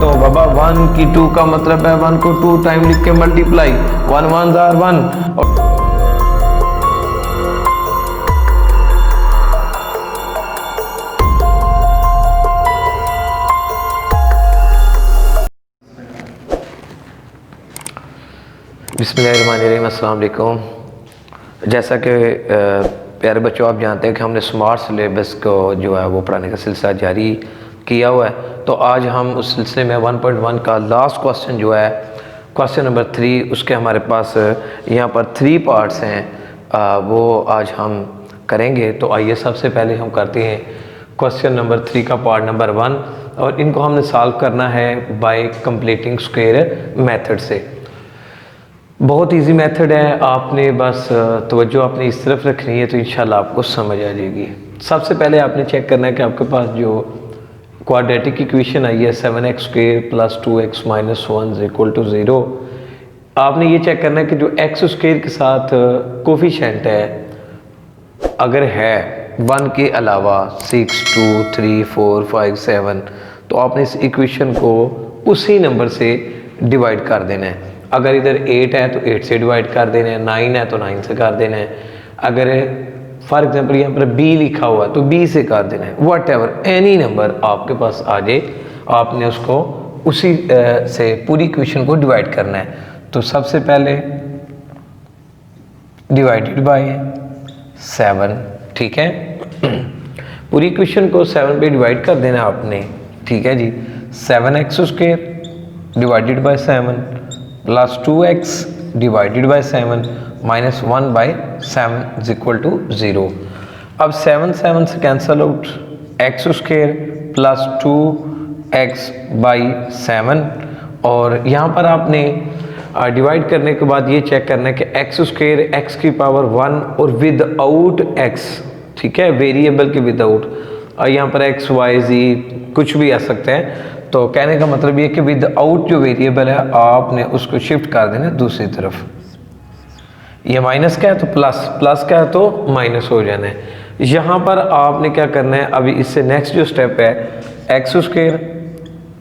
तो बाबा 1 की 2 का मतलब है 1 को 2 टाइम लिख के मल्टीप्लाई, 1 1 जार 1। बिस्मिल्लाहिर्रहमानिर्रहीम, अस्सलाम वालेकुम। जैसा कि प्यारे बच्चों आप जानते हैं कि हमने स्मार्ट सिलेबस को जो है वो पढ़ाने का सिलसिला जारी किया हुआ है। तो आज हम उस सिलसिले में 1.1 का लास्ट क्वेश्चन जो है क्वेश्चन नंबर 3, उसके हमारे पास यहाँ पर 3 पार्ट्स हैं, वो आज हम करेंगे। तो आइए सबसे पहले हम करते हैं क्वेश्चन नंबर 3 का पार्ट नंबर 1, और इनको हमने सॉल्व करना है बाय कंप्लीटिंग स्क्वायर मेथड से। बहुत इजी मेथड है, आपने बस तवज्जो आपने इस तरफ रखनी है तो इंशाल्लाह आपको समझ आ जाएगी। सबसे पहले आपने चेक करना है कि आपके पास जो क्वाड्रेटिक इक्वेशन आई है 7x² + 2x - 1 = 0, आपने ये चेक करना है कि जो x² के साथ कोफिशिएंट है अगर है 1 के अलावा 6, 2, 3, 4, 5, 7, तो आपने इस इक्वेशन को उसी नंबर से डिवाइड कर देना है। अगर इधर 8 है तो 8 से डिवाइड कर देना है, 9 है तो 9 से कर देना है, अगर फॉर एग्जांपल यहाँ पर b लिखा हुआ है तो b से कर देना है। वट एवर एनी नंबर आपके पास आ जाए, आपने उसको उसी से पूरी इक्वेशन को डिवाइड करना है। तो सबसे पहले डिवाइडेड बाय 7, ठीक है। पूरी इक्वेशन को 7 पे डिवाइड कर देना आपने, ठीक है जी। 7x² divided by 7 + 2x divided by 7 - 1/7 = 0। अब 7 7 से कैंसल आउट, x² + 2x/7, और यहाँ पर आपने डिवाइड करने के बाद ये चेक करना है कि x² x की पावर 1 और विदाउट x, ठीक है, वेरिएबल के विदाउट। यहाँ पर x y z कुछ भी आ सकते हैं, तो कहने का मतलब ये कि विदाउट जो वेरिएबल है आपने उसको शिफ्ट कर देना दूसरी तरफ। ये माइनस का है तो प्लस, प्लस का है तो माइनस हो जाना है। यहाँ पर आपने क्या करना है, अभी इससे नेक्स्ट जो स्टेप है x²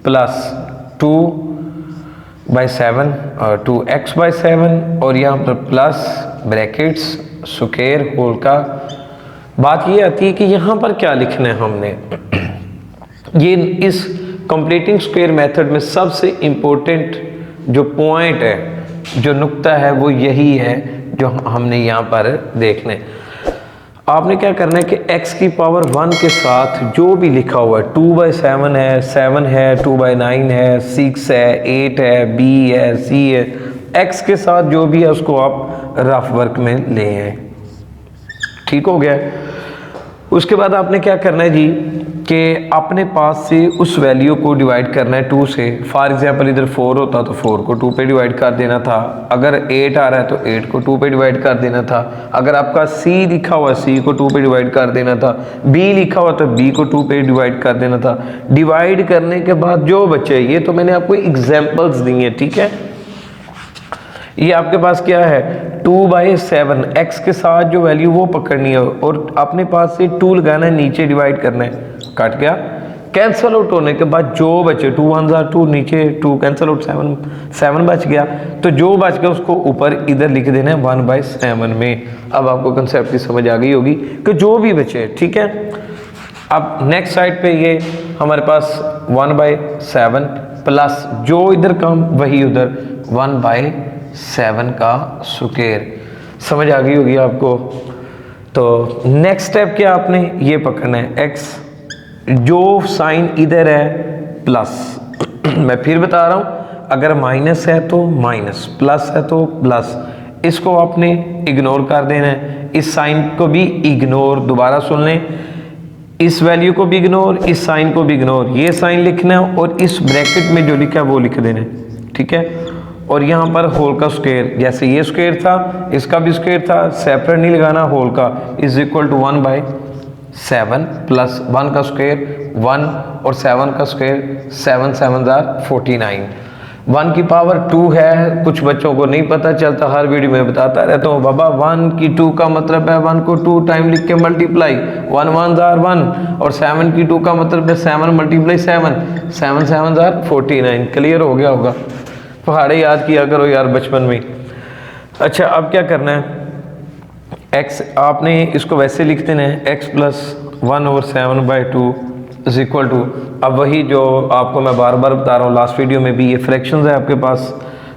+ 2/7 और 2x/7, और यहाँ पर प्लस ब्रैकेट्स स्क्वायर होल का। बात ये आती है कि यहाँ पर क्या लिखना है हमने। ये इस कंप्लीटिंग स्क्वायर मेथड में सबसे इम्पोर्टेंट जो पॉइंट है, जो नुक्ता है, वो यही है जो हमने यहाँ पर देखने। आपने क्या करना है कि x की पावर 1 के साथ जो भी लिखा हुआ है 2/7 है, 7 है, 2/9 है, 6 है, 8 है, b है, c है, x के साथ जो भी है उसको आप रफ वर्क में ले आए। ठीक हो गया। उसके बाद आपने क्या करना है जी कि अपने पास से उस वैल्यू को डिवाइड करना है 2 से। फॉर एग्जांपल इधर 4 होता तो 4 को 2 पे डिवाइड कर देना था, अगर 8 आ रहा है तो 8 को 2 पे डिवाइड कर देना था, अगर आपका c लिखा हुआ c को 2 पे डिवाइड कर देना था, b लिखा हुआ तो b को 2 पे डिवाइड कर देना था। डिवाइड करने के बाद जो बचे, ये तो मैंने आपको एग्जाम्पल्स दी हैं, ठीक है। ये आपके पास क्या है 2/7, x के साथ जो वैल्यू वो पकड़नी है, और अपने पास से 2 लगाना है, नीचे डिवाइड करना है, कट गया। कैंसल आउट होने के बाद जो बचे 2 1 जार 2, नीचे 2 कैंसल आउट 7 बच गया, तो जो बच गया उसको ऊपर इधर लिख देना है 1/7 में। अब आपको कंसेप्ट की समझ आ गई होगी कि जो भी बचे, ठीक है। अब नेक्स्ट साइड पे ये हमारे पास 1/7 प्लस जो इधर कम वही उधर 1/7 का स्क्वायर। समझ आ गई होगी आपको। तो नेक्स्ट स्टेप क्या, आपने ये पकड़ना है x, जो साइन इधर है प्लस। मैं फिर बता रहा हूं, अगर माइनस है तो माइनस, प्लस है तो प्लस, इसको आपने इग्नोर कर देना है। इस साइन को भी इग्नोर, दोबारा सुन लें, इस वैल्यू को भी इग्नोर, इस साइन को भी इग्नोर, ये साइन लिखना है और इस ब्रैकेट में जो लिखा है वो लिख देना है, ठीक है। और यहाँ पर होल का स्क्वायर, जैसे ये स्क्वायर था इसका भी स्क्वायर था, सेपरेट नहीं लगाना, होल का = 1/7 प्लस 1 का स्क्वायर 1 और 7 का स्क्वायर 7 7 = 49। 1 की पावर 2 है, कुछ बच्चों को नहीं पता चलता, हर वीडियो में बताता रहता हूँ बाबा 1 की 2 का मतलब है 1 को 2 टाइम लिख के मल्टीप्लाई, 1 1 जार 1, और 7 की 2 का मतलब है 7 मल्टीप्लाई 7, 7 7 जार 49। क्लियर हो गया होगा, पहाड़े याद किया करो यार बचपन में। अच्छा अब क्या करना है, x आपने इसको वैसे लिख देना है x plus 1/7/2 is equal to, अब वही जो आपको मैं बार बार बता रहा हूँ लास्ट वीडियो में भी, ये फ्रैक्शंस है आपके पास,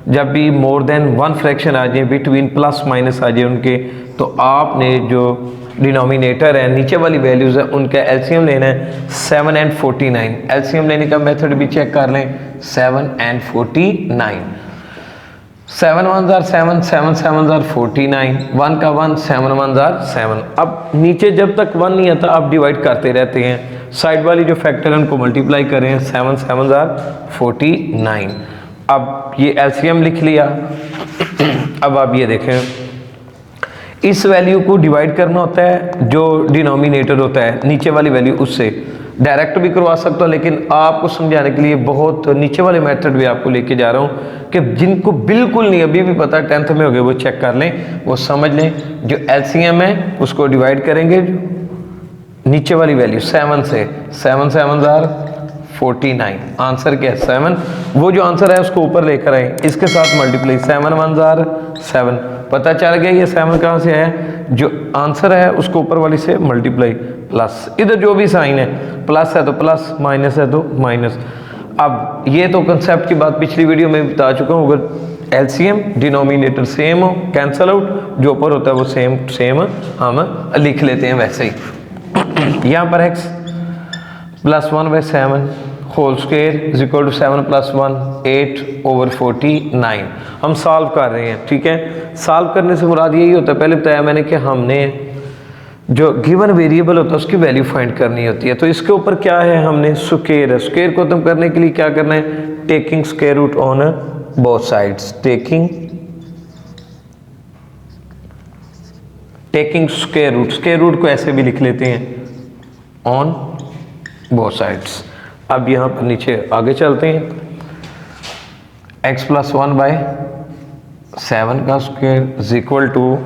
जब भी मोर देन 1 फ्रैक्शन आ जाए, बिटवीन प्लस माइनस आ जाए उनके, तो आपने जो डिनोमिनेटर है नीचे वाली वैल्यूज़ है उनका एलसीएम लेना है 7 and 49। एलसीएम लेने का मेथड भी चेक कर लें, 7 and 49, 7 1 जार 7, 7 7 जार 49, 1 का 1, 7 1 जार 7। अब नीचे जब तक 1 नहीं आता आप डिवाइड करते रहते हैं, साइड वाली जो फैक्टर है उनको मल्टीप्लाई करें, 7 7 जार 49। अब ये एलसीएम लिख लिया। अब आप ये देखें, इस वैल्यू को डिवाइड करना होता है जो डिनोमिनेटर होता है नीचे वाली वैल्यू उससे, डायरेक्ट भी करवा सकता हूँ, लेकिन आपको समझाने के लिए बहुत नीचे वाले मेथड भी आपको लेके जा रहा हूँ कि जिनको बिल्कुल नहीं अभी भी पता 10th में हो गए वो चेक कर लें, वो समझ लें। जो एलसीएम है उसको डिवाइड करेंगे नीचे वाली वैल्यू 7 से, 7 7 जार 49, आंसर क्या है 7, वो जो आंसर है उसको ऊपर लेकर आए, इसके साथ मल्टीप्लाई, 7 1 जार 7, पता चल गया ये 7 कहाँ से है, जो आंसर है उसको ऊपर वाली से मल्टीप्लाई, प्लस इधर जो भी साइन है, प्लस है तो प्लस, माइनस है तो माइनस। अब ये तो कंसेप्ट की बात पिछली वीडियो में बता चुका हूँ, अगर एलसीएम डिनोमिनेटर सेम हो, कैंसल आउट, जो ऊपर होता है वो सेम हम लिख लेते हैं वैसे ही। यहाँ पर x plus 1/7 whole square is equal to 7 plus 1 8/49 हम सॉल्व कर रहे हैं, ठीक है। सॉल्व करने से मुराद यही होता है, पहले बताया मैंने कि हमने जो गिवन वेरिएबल होता है उसकी वैल्यू फाइंड करनी होती है। तो इसके ऊपर क्या है, हमने स्क्वायर है, स्क्वायर को खत्म करने के लिए क्या करना है, taking square root on both sides, taking square root को ऐसे भी लिख लेते हैं ऑन बोथ साइड्स। अब यहाँ पर नीचे आगे चलते हैं, x प्लस 1/7 का स्क्वायर इज इक्वल टू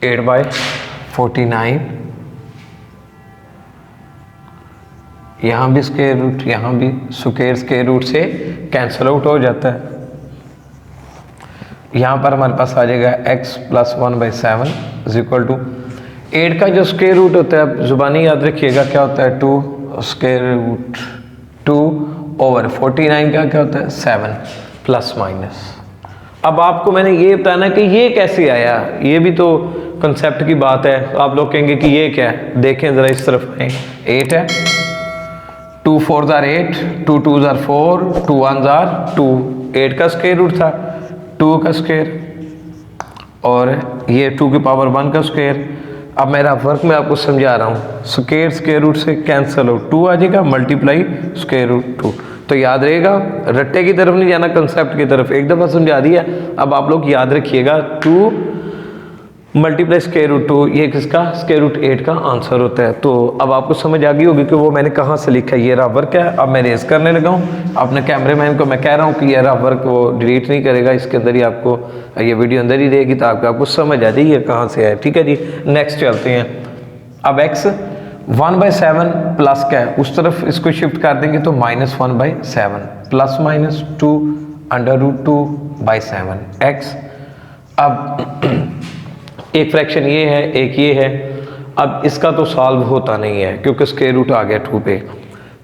8/49, यहाँ भी स्क्वायर रूट, यहाँ भी स्क्वायर रूट से कैंसल आउट हो जाता है। यहाँ पर हमारे पास आ जाएगा x plus 1/7 is equal to 8 का जो स्क्वायर रूट होता है, आप जुबानी याद रखिएगा क्या होता है, 2 स्क्वायर रूट 2/49 का क्या होता है 7 प्लस माइनस। अब आपको मैंने ये बताना कि ये कैसे आया, ये भी तो कंसेप्ट की बात है। आप लोग कहेंगे कि ये क्या है, देखें ज़रा इस तरफ आए, 8 है, 2 4 जार 8, 2 2 जार 4, 2 1 जार 2, 8 का स्क्वायर रूट था 2 का स्क्वायर, और ये 2 की पावर 1 का स्क्वायर। अब मेरा वर्क मैं आपको समझा रहा हूँ, स्क्वायर रूट से कैंसल आउट, 2 आ जाएगा, मल्टीप्लाई स्क्वायर रूट 2। तो याद रहेगा, रट्टे की तरफ नहीं जाना, कंसेप्ट की तरफ। एक दफ़ा समझा दिया, अब आप लोग याद रखिएगा 2 मल्टीप्लाई स्क्वायर रूट 2, ये किसका स्क्वायर रूट 8 का आंसर होता है। तो अब आपको समझ आ गई होगी कि वो मैंने कहाँ से लिखा है। ये रहा वर्क है, अब मैं रेज करने लगा हूँ। अपने कैमरेमैन को मैं कह रहा हूँ कि ये रहा वर्क, वो डिलीट नहीं करेगा, इसके अंदर ही आपको ये वीडियो अंदर ही रहेगी, तो आपको समझ आ जाए ये कहाँ से है, ठीक है जी। नेक्स्ट चलते हैं। अब x 1/7 प्लस क्या है, उस तरफ इसको शिफ्ट कर देंगे तो -1/7 प्लस माइनस 2 √2/7 x। अब एक फ्रैक्शन ये है, एक ये है। अब इसका तो सॉल्व होता नहीं है क्योंकि स्क्वायर रूट आ गया 2 पे,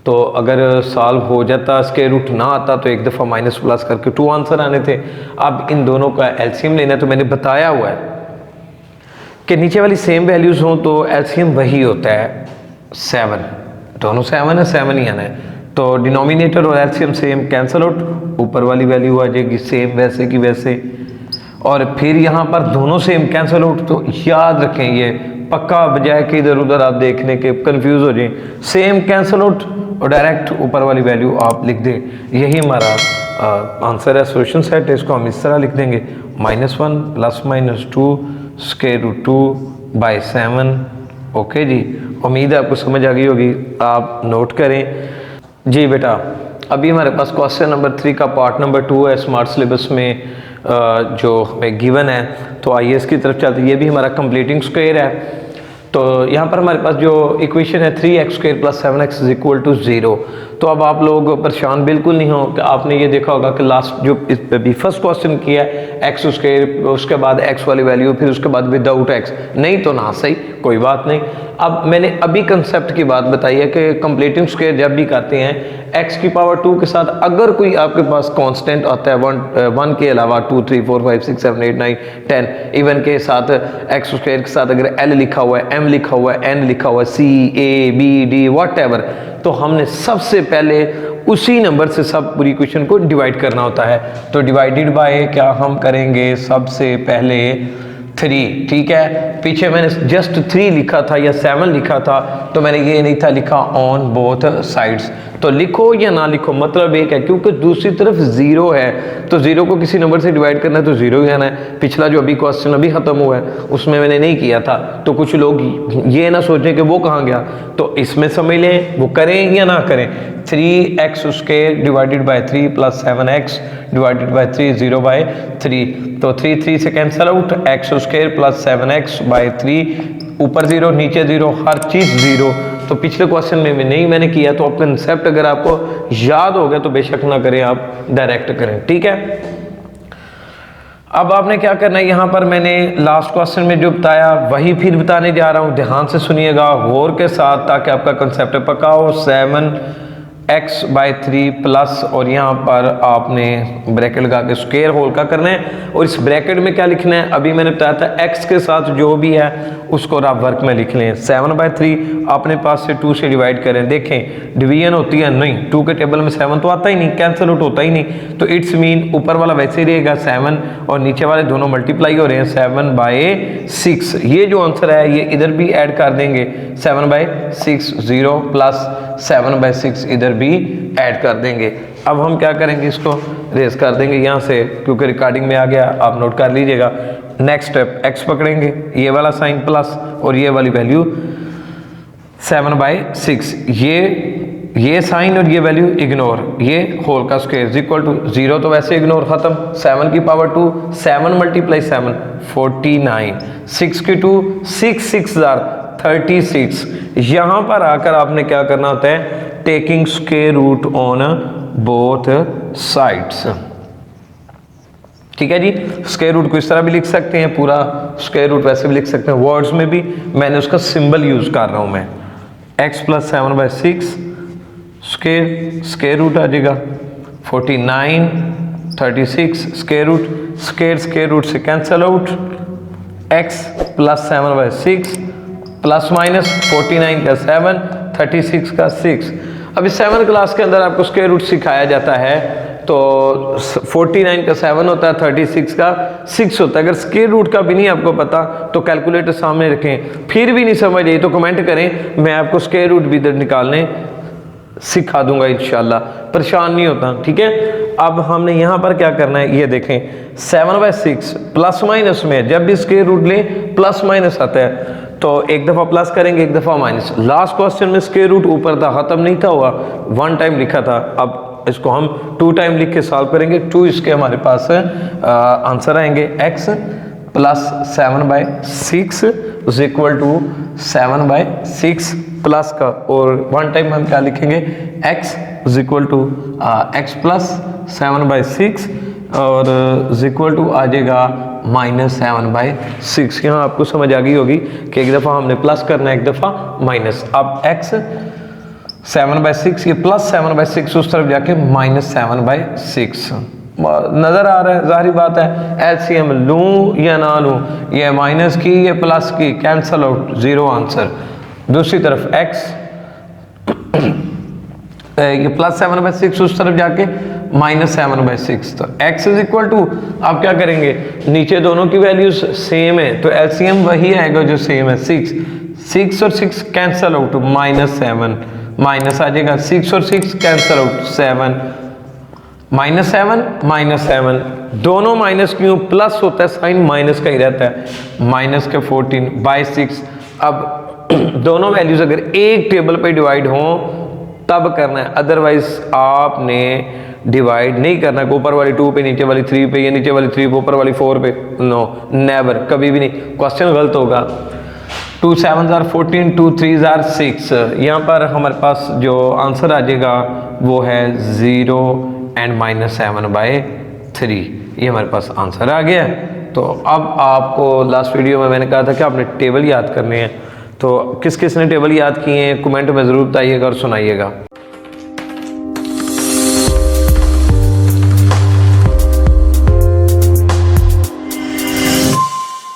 तो अगर सॉल्व हो जाता, स्क्वायर रूट ना आता तो एक दफ़ा माइनस प्लस करके 2 आंसर आने थे। अब इन दोनों का एलसीएम लेना है, तो मैंने बताया हुआ है कि नीचे वाली सेम वैल्यूज़ हों तो एलसीएम वही होता है 7, दोनों 7 है, 7 ही आना है। तो डिनोमिनेटर और एलसीएम सेम, कैंसल आउट, ऊपर वाली वैल्यू आ जाएगी सेम वैसे की वैसे, और फिर यहाँ पर दोनों सेम कैंसल आउट। तो याद रखें ये पक्का, बजाय कि इधर उधर आप देखने के कंफ्यूज हो जाए, सेम कैंसल आउट और डायरेक्ट ऊपर वाली वैल्यू आप लिख दें, यही हमारा आंसर है, सोल्यूशन सेट है। इसको हम इस तरह लिख देंगे -1 ± 2 √2/7 ओके जी, उम्मीद है आपको समझ आ गई होगी, आप नोट करें जी बेटा। अभी हमारे पास क्वेश्चन नंबर 3 का पार्ट नंबर 2 है स्मार्ट सिलेबस में जो हमें गिवन है, तो आइए इसकी तरफ चलते हैं। ये भी हमारा कंप्लीटिंग स्क्वायर है। तो यहाँ पर हमारे पास जो इक्वेशन है 3x² + 7x = 0। तो अब आप लोग परेशान बिल्कुल नहीं हो कि आपने ये देखा होगा कि लास्ट जो अभी फर्स्ट क्वेश्चन किया है x², उसके बाद x वाली वैल्यू, फिर उसके बाद विदाउट x, नहीं तो ना सही, कोई बात नहीं। अब मैंने अभी कंसेप्ट की बात बताई है कि कंप्लीटिंग स्क्वायर जब भी करते हैं x⁻² के साथ अगर कोई आपके पास कांस्टेंट आता है 1 के अलावा 2 3 4 5 6 7 8 9 10 इवन के साथ x² के साथ अगर l लिखा हुआ है, m लिखा हुआ है, n लिखा हुआ है, c a b d whatever, तो हमने सबसे पहले उसी नंबर से सब पूरी इक्वेशन को डिवाइड करना होता है। तो डिवाइडेड बाय क्या हम करेंगे, सबसे पहले 3, ठीक है। पीछे मैंने जस्ट 3 लिखा था या 7 लिखा था, तो मैंने ये नहीं था लिखा ऑन बोथ साइड्स। तो लिखो या ना लिखो मतलब एक है, क्योंकि दूसरी तरफ 0 है, तो 0 को किसी नंबर से डिवाइड करना है तो 0 ही आना है। पिछला जो अभी क्वेश्चन अभी खत्म हुआ है उसमें मैंने नहीं किया था, तो कुछ लोग ये ना सोचें कि वो कहाँ गया, तो इसमें समझ लें वो करें या ना करें। 3x² divided by 3 + 7x divided by 3 0/3, तो 3 3 से cancel out, x² + 7x bye 3, ऊपर 0 नीचे 0, हर चीज 0। तो पिछले क्वेश्चन में भी नहीं मैंने किया, तो आप कंसेप्ट अगर आपको याद हो गया तो बेशक ना करें, आप डायरेक्ट करें, ठीक है। अब आपने क्या करना है, यहाँ पर मैंने लास्ट क्वेश्चन में जो बताया वही फिर बताने जा रहा हूँ, ध्यान से सुनिएगा गौर के साथ ताकि आपका कंसेप्ट पक्का हो। 7x/3 प्लस, और यहाँ पर आपने ब्रैकेट लगा के स्क्वायर होल का करना है, और इस ब्रैकेट में क्या लिखना है, अभी मैंने बताया था x के साथ जो भी है उसको आप वर्क में लिख लें। 7/3 अपने पास से 2 से डिवाइड करें, देखें डिवीजन होती है नहीं, 2 के टेबल में 7 तो आता ही नहीं, कैंसिल आउट होता ही नहीं, तो इट्स मीन ऊपर वाला वैसे ही रहेगा 7 और नीचे वाले दोनों मल्टीप्लाई हो रहे हैं 7/6। ये जो आंसर है ये इधर भी ऐड कर देंगे 7/6, 0 प्लस 7/6 इधर भी ऐड कर देंगे। अब हम क्या करेंगे, इसको रेस कर देंगे यहाँ से, क्योंकि रिकॉर्डिंग में आ गया, आप नोट कर लीजिएगा। नेक्स्ट स्टेप x पकड़ेंगे, ये वाला साइन प्लस और ये वाली वैल्यू 7/6, ये साइन और ये वैल्यू इग्नोर, ये होल का स्क्वायर इक्वल टू 0, तो वैसे इग्नोर खत्म। 7 की पावर 2, 7 × 7 49, 6 की 2 6 6 36। यहां पर आकर आपने क्या करना होता है, taking square root on both sides, ठीक है जी। स्क्वायर रूट को इस तरह भी लिख सकते हैं, पूरा स्क्वायर रूट वैसे भी लिख सकते हैं, वर्ड्स में भी मैंने उसका सिंबल यूज कर रहा हूं मैं। x + 7/6 स्क्वायर रूट आ जाएगा 49, 36 स्क्वायर रूट से cancel out, x + 7/6 plus minus 49 का 7, 36 का 6। अभी 7 क्लास के अंदर आपको स्क्वायर रूट सिखाया जाता है, तो 49 का 7 होता है, 36 का 6 होता है। अगर स्क्वायर रूट का भी नहीं आपको पता तो कैलकुलेटर सामने रखें, फिर भी नहीं समझ आई तो कमेंट करें, मैं आपको स्क्वायर रूट भी इधर निकालने सिखा दूंगा इंशाल्लाह, परेशान नहीं होता, ठीक है। अब हमने यहाँ पर क्या करना है, ये देखें 7/6 प्लस माइनस में जब भी स्क्वायर रूट लें प्लस माइनस आता है, तो एक दफ़ा प्लस करेंगे एक दफ़ा माइनस। लास्ट क्वेश्चन में स्क्वायर रूट ऊपर था, खत्म नहीं था हुआ, 1 टाइम लिखा था, अब इसको हम 2 टाइम लिख के सॉल्व करेंगे। 2 इसके हमारे पास आंसर आएंगे, x + 7/6 = 7/6 प्लस का, और 1 टाइम हम क्या लिखेंगे, x = x + 7/6 और = आ जाएगा -7/6। यहाँ आपको समझ आ गई होगी कि एक दफ़ा हमने प्लस करना है एक दफ़ा माइनस। अब x 7/6 ये प्लस 7/6 उस तरफ जाके -7/6 नज़र आ रहा है, जाहिर बात है। एलसीएम लूँ या ना लूँ, ये माइनस की ये प्लस की, कैंसल आउट, 0 आंसर। दूसरी तरफ x ये प्लस 7/6 उस तरफ जाके -7/6, तो x = आप क्या करेंगे, नीचे दोनों की वैल्यूज सेम है तो एलसीएम वही आएगा जो सेम है, 6 और 6 कैंसल आउट, -7 माइनस आ जाएगा, 6 और 6 कैंसल आउट, 7 -7 दोनों माइनस क्यों, प्लस होता है साइन माइनस का ही रहता है, -14/6। अब दोनों वैल्यूज़ अगर एक टेबल पे डिवाइड हों तब करना है, अदरवाइज आपने डिवाइड नहीं करना है। ऊपर वाली 2 पे, नीचे वाली 3 पे, या नीचे वाली 3 पे ऊपर वाली 4 पे, नो नेवर, कभी भी नहीं, क्वेश्चन गलत होगा। 2 7s are 14, 2 3s are 6। यहाँ पर हमारे पास जो आंसर आ जाएगा वो है 0 एंड -7/3। ये हमारे पास आंसर आ गया। तो अब आपको लास्ट वीडियो में मैंने कहा था कि आपने टेबल याद करने हैं, तो किस किस ने टेबल याद किए हैं कमेंट में ज़रूर बताइएगा और सुनाइएगा।